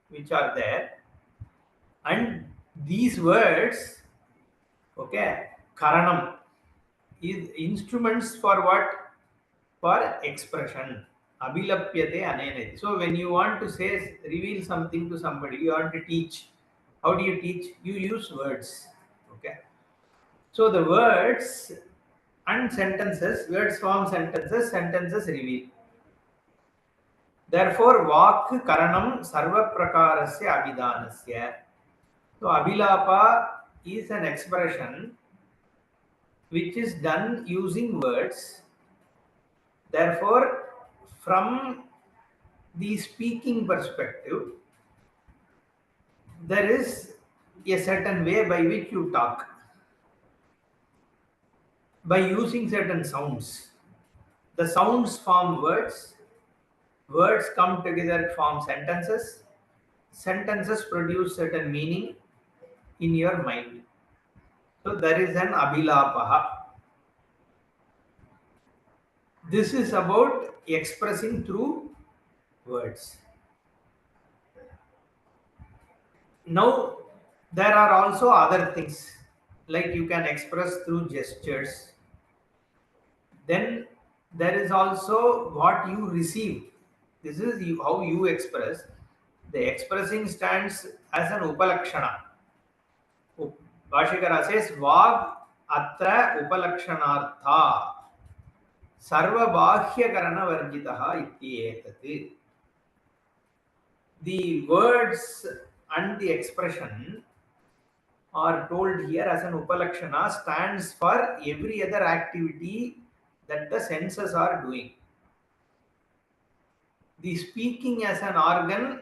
which are there, and these words, okay, karanam is instruments for what? For expression. Abhilapyate anenati. So when you want to say, reveal something to somebody, you want to teach. How do you teach? You use words. Okay. So the words and sentences, words form sentences, sentences reveal. Therefore, vak karanam sarva prakarasya abhidanasya. So abhilapa is an expression which is done using words. Therefore, from the speaking perspective, there is a certain way by which you talk. By using certain sounds. The sounds form words. Words come together, form sentences. Sentences produce certain meaning in your mind. So there is an abhilapaha. This is about expressing through words. Now, there are also other things, like you can express through gestures. Then there is also what you receive. This is how you express. The expressing stands as an upalakshana. Bhashikara says, Vag atra upalakshanartha sarva bahya karana varjitaha ityetati. The words and the expression are told here as an upalakshana, stands for every other activity that the senses are doing. The speaking as an organ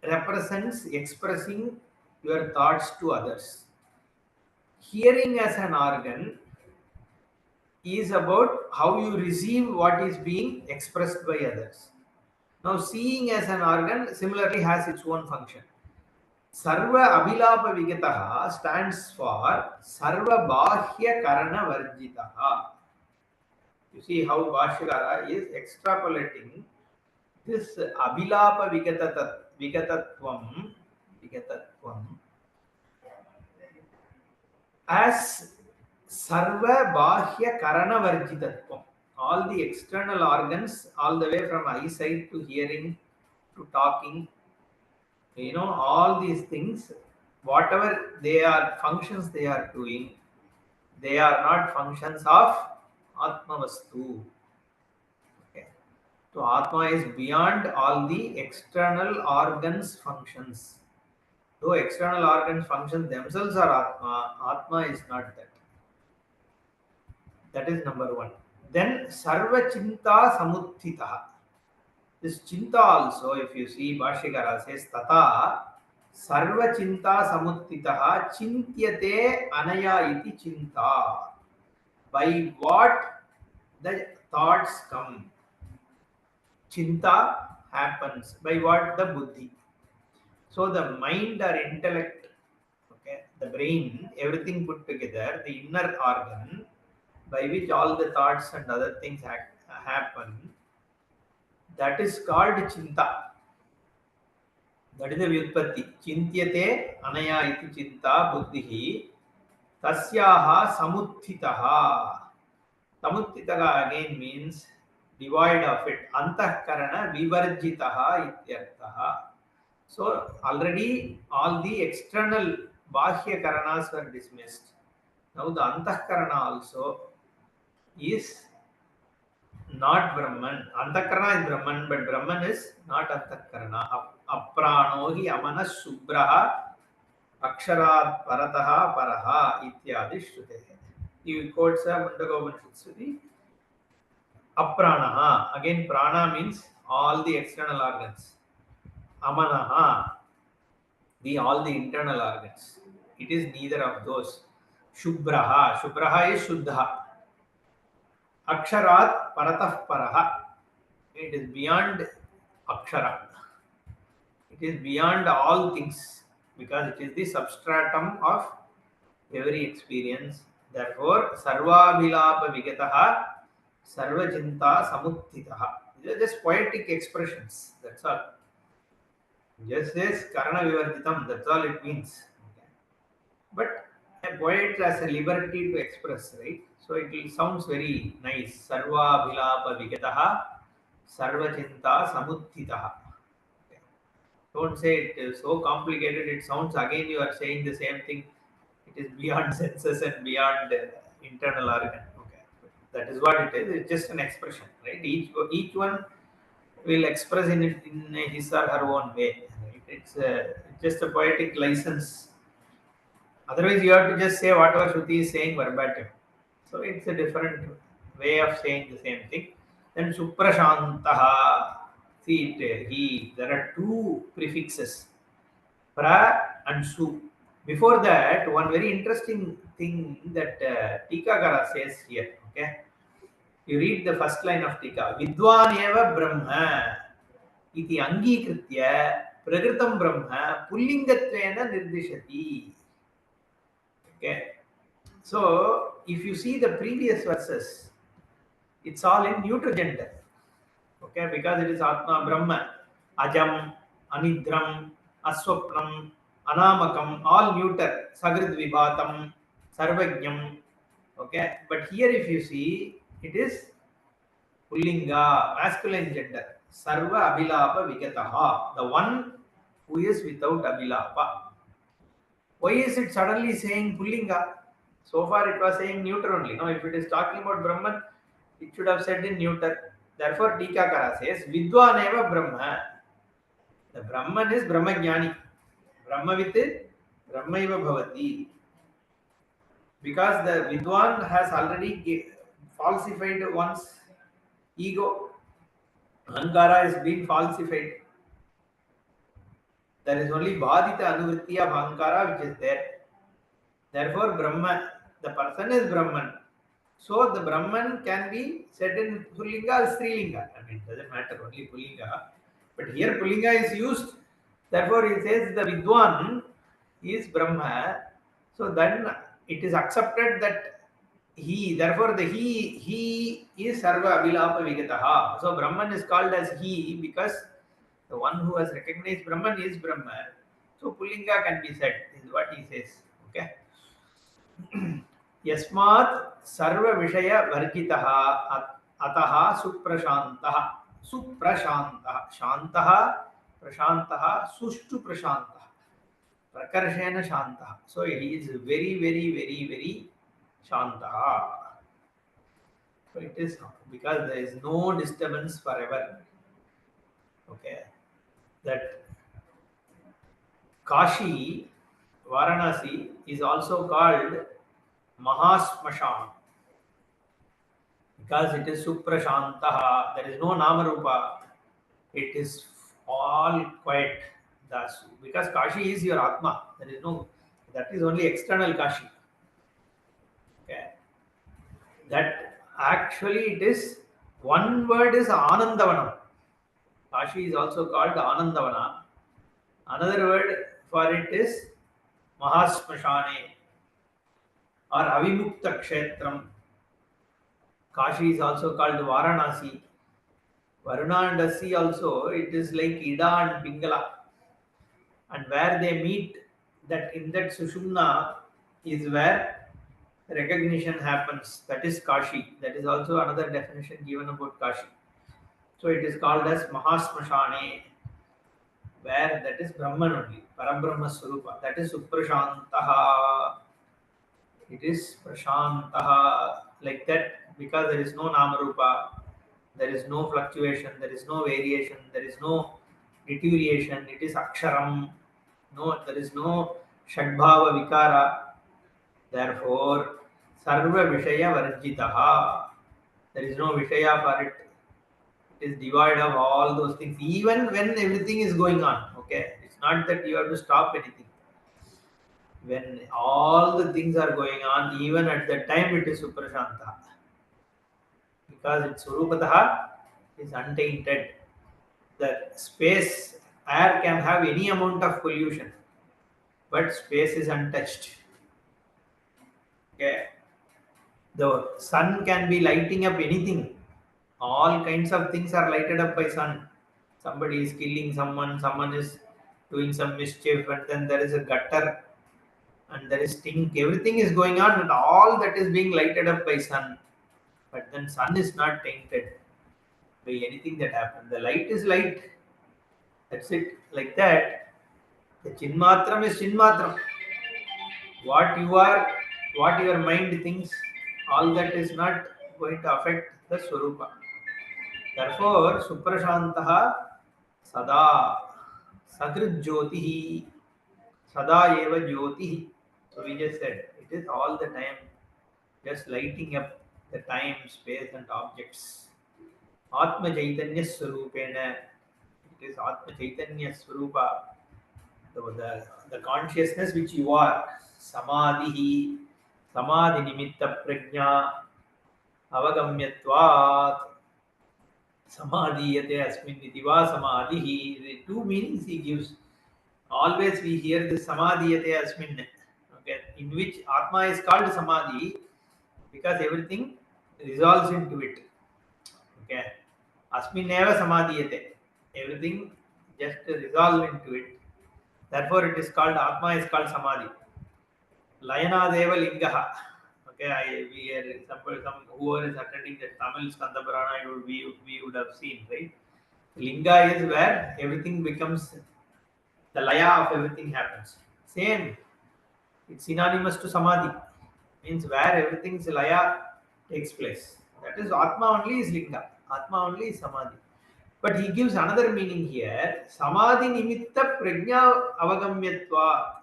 represents expressing your thoughts to others. Hearing as an organ is about how you receive what is being expressed by others. Now, seeing as an organ similarly has its own function. Sarva Abhilapa Vigataha stands for Sarva Bahya Karana Varjitaha. You see how Bhashyakara is extrapolating this Abhilapa Vigatatvam as Sarva Bahya Karana Varjitatvam. All the external organs, all the way from eyesight to hearing to talking, all these things, whatever they are functions they are doing, they are not functions of Atmavastu. Okay. So Atma is beyond all the external organs functions. Though external organs functions themselves are Atma, Atma is not that. That is number one. Then Sarva Chinta Samuttita. This Chinta also, if you see, Bhashyakara says, Tata Sarva Chinta Samuttitaha Chintyate Anaya iti Chinta. By what the thoughts come. Chinta happens. By what? The buddhi. So the mind or intellect, okay, the brain, everything put together, the inner organ, by which all the thoughts and other things happen, that is called chinta. That is the vyutpatti. Chintyate anaya iti chinta buddhihi tasyaha samuttitaha. Samuttitaha again means devoid of it. Antahkarana vivarjitaha ityarthaha. So already all the external bahya karanas were dismissed. Now the antahkarana also is not Brahman. Antakarana is Brahman, but Brahman is not Antakarana. Aprano hi amanas subraha aksharat parataha paraha ityadi shrutehe. You quote Mandukya Upanishad. Apranaha. Again, prana means all the external organs. Amanaha, all the internal organs. It is neither of those. Shubhraha. Shubhraha is Shuddha. Aksharat paratah paraha. It is beyond Akshara. It is beyond all things because it is the substratum of every experience. Therefore, Sarvabhilapa Vigataha Sarvachinta Samuttitaha. These are just poetic expressions. That's all. Just says Karana Vivarjitam, that's all it means. Okay. But a poet has a liberty to express, right? So it sounds very nice. Sarvabhilapa Vigataha Sarvachinta Samuttitaha. Okay. Don't say it is so complicated. It sounds again you are saying the same thing. It is beyond senses and beyond internal organ. Okay, that is what it is. It's just an expression, right? Each one will express in it in his or her own way. Right? It's just a poetic license. Otherwise, you have to just say whatever Shruti is saying verbatim. So it's a different way of saying the same thing. Then Suprashantaha. See it, he. There are two prefixes, pra and su. Before that, one very interesting thing that Tikakara says here. Okay, you read the first line of Tika. Vidwaneva Brahma iti angikritya prakritam Brahma pullingatvena nirdishati. Okay, so if you see the previous verses, it's all in neuter gender. Okay, because it is Atma Brahma, Ajam, Anidram, Aswapnam, Anamakam, all neuter, Sagrid Vibhatam, Sarvajnam. Okay, but here if you see, it is Pullinga, masculine gender, Sarva Abhilapa Vigataha, the one who is without Abhilapa. Why is it suddenly saying Pullinga? So far it was saying neuter only. No, if it is talking about Brahman, it should have said in neuter. Therefore, Tikakara says, Vidwaneva Brahma. The Brahman is Brahmajnani. Brahmavit Brahmaiva Bhavati. Because the Vidwan has already falsified one's ego. Ahankara is being falsified. There is only Bhadita Anuvritti of Ahankara which is there. Therefore, Brahma, the person is Brahman. So the Brahman can be said in Pullinga or Strilinga. I mean, it doesn't matter, only Pullinga. But here Pullinga is used. Therefore, he says the Vidwan is Brahma. So then it is accepted that therefore he is Sarva Abhilapa Vigataha. So Brahman is called as he because the one who has recognized Brahman is Brahma. So Pullinga can be said, is what he says. Okay. यस्मात् सर्व विषय वर्जितः अतः सुप्रशान्तः शान्तः प्रशान्तः सुष्ठु प्रशान्तः प्रकर्षेण शान्तः. So he is very very very very shantah. So it is because there is no disturbance forever. Okay, that Kashi, Varanasi is also called Mahasmashan because it is Suprashantaha. There is no Namarupa. It is all quiet. That's because Kashi is your Atma. There is no, that is only external Kashi. Okay. That actually it is, one word is Anandavanam. Kashi is also called Anandavana. Another word for it is Mahasmashane or Avimukta Kshetram. Kashi is also called Varanasi. Varuna and Asi also, it is like Ida and Pingala. And where they meet, that in that Sushumna is where recognition happens. That is Kashi. That is also another definition given about Kashi. So it is called as Mahasmashane, where that is Brahman only, Parabrahma Swarupa. That is Suprashantaha. It is Prashantaha, like that, because there is no Namarupa, there is no fluctuation, there is no variation, there is no deterioration. It is Aksharam. No, there is no Shadbhava Vikara. Therefore, Sarva Vishaya Varjitaha. There is no Vishaya for it. It is devoid of all those things, even when everything is going on. Okay, it's not that you have to stop anything. When all the things are going on, even at that time, it is Suprashanta because its Surupataha is untainted. The space, air can have any amount of pollution, but space is untouched. Okay, the sun can be lighting up anything. All kinds of things are lighted up by sun. Somebody is killing someone, someone is doing some mischief, and then there is a gutter and there is stink. Everything is going on, and all that is being lighted up by sun. But then sun is not tainted by anything that happens. The light is light. That's it. Like that, the chinmatram is chinmatram. What you are, what your mind thinks, all that is not going to affect the swarupa. Therefore, suprashantaha sada sagrid jyotihi sada eva jyotihi. So we just said it is all the time just lighting up the time, space, and objects. Atma Chaitanya Swarupena. It is Atma Chaitanya Swarupa. The consciousness which you are. Samadhi. Samadhi Nimitta Prajna. Avagamyatvat. Samadhiyate asmin iti va samadhi. The two meanings he gives. Always we hear the Samadhiyate asmin. Okay, in which Atma is called Samadhi because everything resolves into it. Okay. Asmineva samadhiyate. Everything just resolve into it. Therefore, it is called Atma is called Samadhi. Layana Deva Lingaha. Okay, we are some whoever is attending the Tamil Skanda Purana, we would have seen, right? Linga is where everything becomes the laya of everything happens. Same, it's synonymous to Samadhi. Means where everything's laya takes place. That is Atma only is Linga. Atma only is Samadhi. But he gives another meaning here. Samadhi nimitta prajna avagamyatva.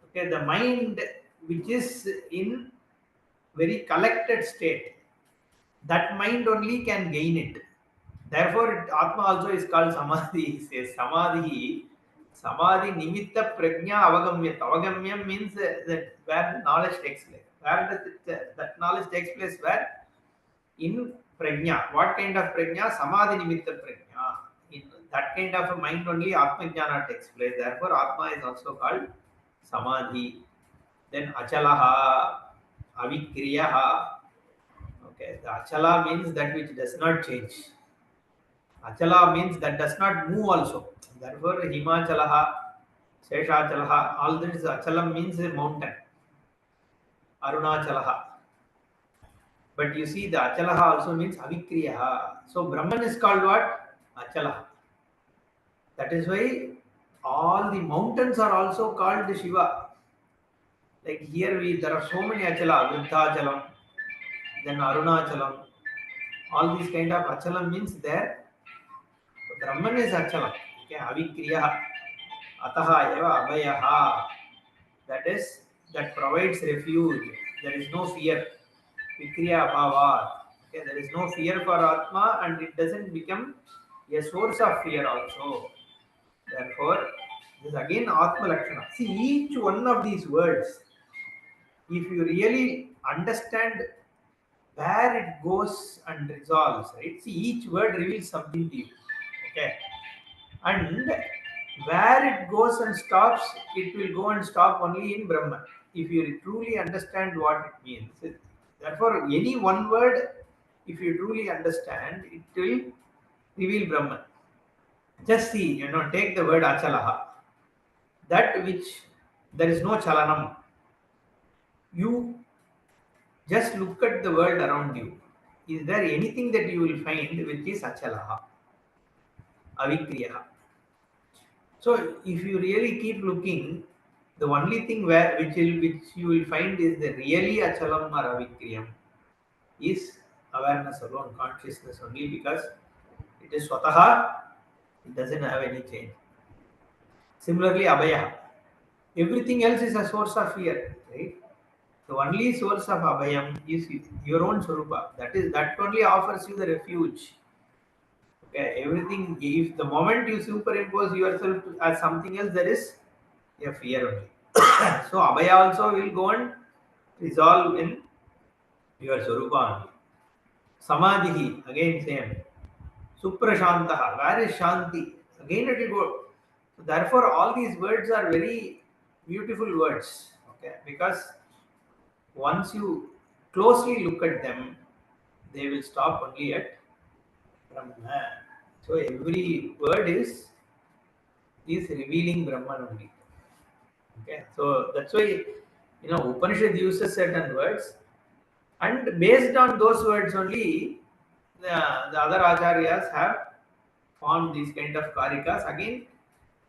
Okay, the mind which is in very collected state, that mind only can gain it. Therefore, Atma also is called Samadhi. He says Samadhi, Samadhi nimitta prajna avagamyat. Avagamyam means that where the knowledge takes place. Where does that knowledge takes place? Where? In prajna. What kind of prajna? Samadhi nimitta prajna. In that kind of a mind only Atma Jnana takes place. Therefore, Atma is also called Samadhi. Then Achalaha, Avikriyaha. Okay, the Achala means that which does not change. Achala means that does not move also. Therefore, Himachalaha, Seshachalaha, all this Achalam means a mountain. Arunachalaha. But you see, the Achalaha also means Avikriyaha. So Brahman is called what? Achalaha. That is why all the mountains are also called Shiva. Like here there are so many Achala, Vruddhachalam, then Arunachalam. All these kind of Achalam means there. Brahman is Achalam. Okay, Avikriyaha. Ataha eva abhayaha. That is, that provides refuge. There is no fear. Vikriya bhava. Okay, there is no fear for Atma and it doesn't become a source of fear also. Therefore, this is again Atma Lakshana. See, each one of these words, if you really understand where it goes and resolves, right? See, each word reveals something to you. Okay. And where it goes and stops, it will go and stop only in Brahman. If you truly understand what it means, Therefore, any one word, if you truly understand, it will reveal Brahman. Just see, take the word achalaha. That which there is no chalanam. You just look at the world around you. Is there anything that you will find which is achalaha, avikriyaha? So if you really keep looking, the only thing which you will find is the really achalam or avikriyam is awareness alone, consciousness only, because it is swataha, it doesn't have any change. Similarly, abhaya. Everything else is a source of fear, right? The only source of abhayam is your own swarupa. That only offers you the refuge. Okay, everything. If the moment you superimpose yourself as something else, there is a fear only. So abhaya also will go and resolve in your swarupa only. Samadhi again same. Suprashantaha. Where is shanti? Again it will go. So therefore, all these words are very beautiful words. Okay, because once you closely look at them, they will stop only at Brahman. So every word is revealing Brahman only. Okay, so that's why Upanishad uses certain words, and based on those words only, the other acharyas have formed these kind of karikas again.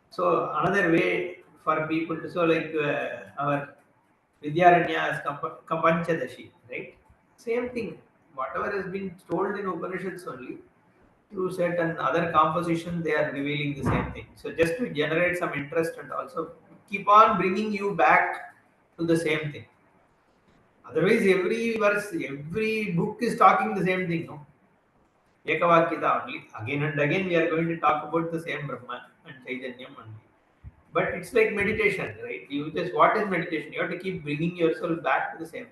So another way for people to, so like our Vidyaranya is Kampanchadashi, right? Same thing. Whatever has been told in Upanishads only, through certain other composition, they are revealing the same thing. So just to generate some interest and also keep on bringing you back to the same thing. Otherwise, every verse, every book is talking the same thing, no? Ekavakyata only. Again and again, we are going to talk about the same Brahman and Chaitanyam only. But it's like meditation, right? What is meditation? You have to keep bringing yourself back to the same thing.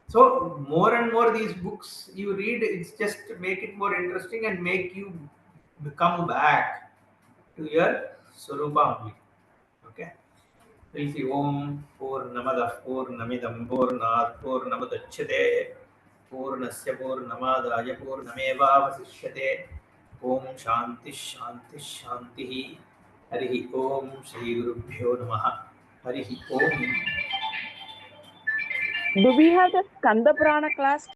So more and more these books you read, it's just to make it more interesting and make you come back to your Swarupa only. Okay. We'll see Om Purnamadah Purnamidam Purnat Purnamadachyate Purnasya Purnamadaya Purnameva Vasishyate Om Shanti Shanti Shanti Harihi Om Shri Gurubhyo Namaha Harihi Om. Do we have the Skanda Purana class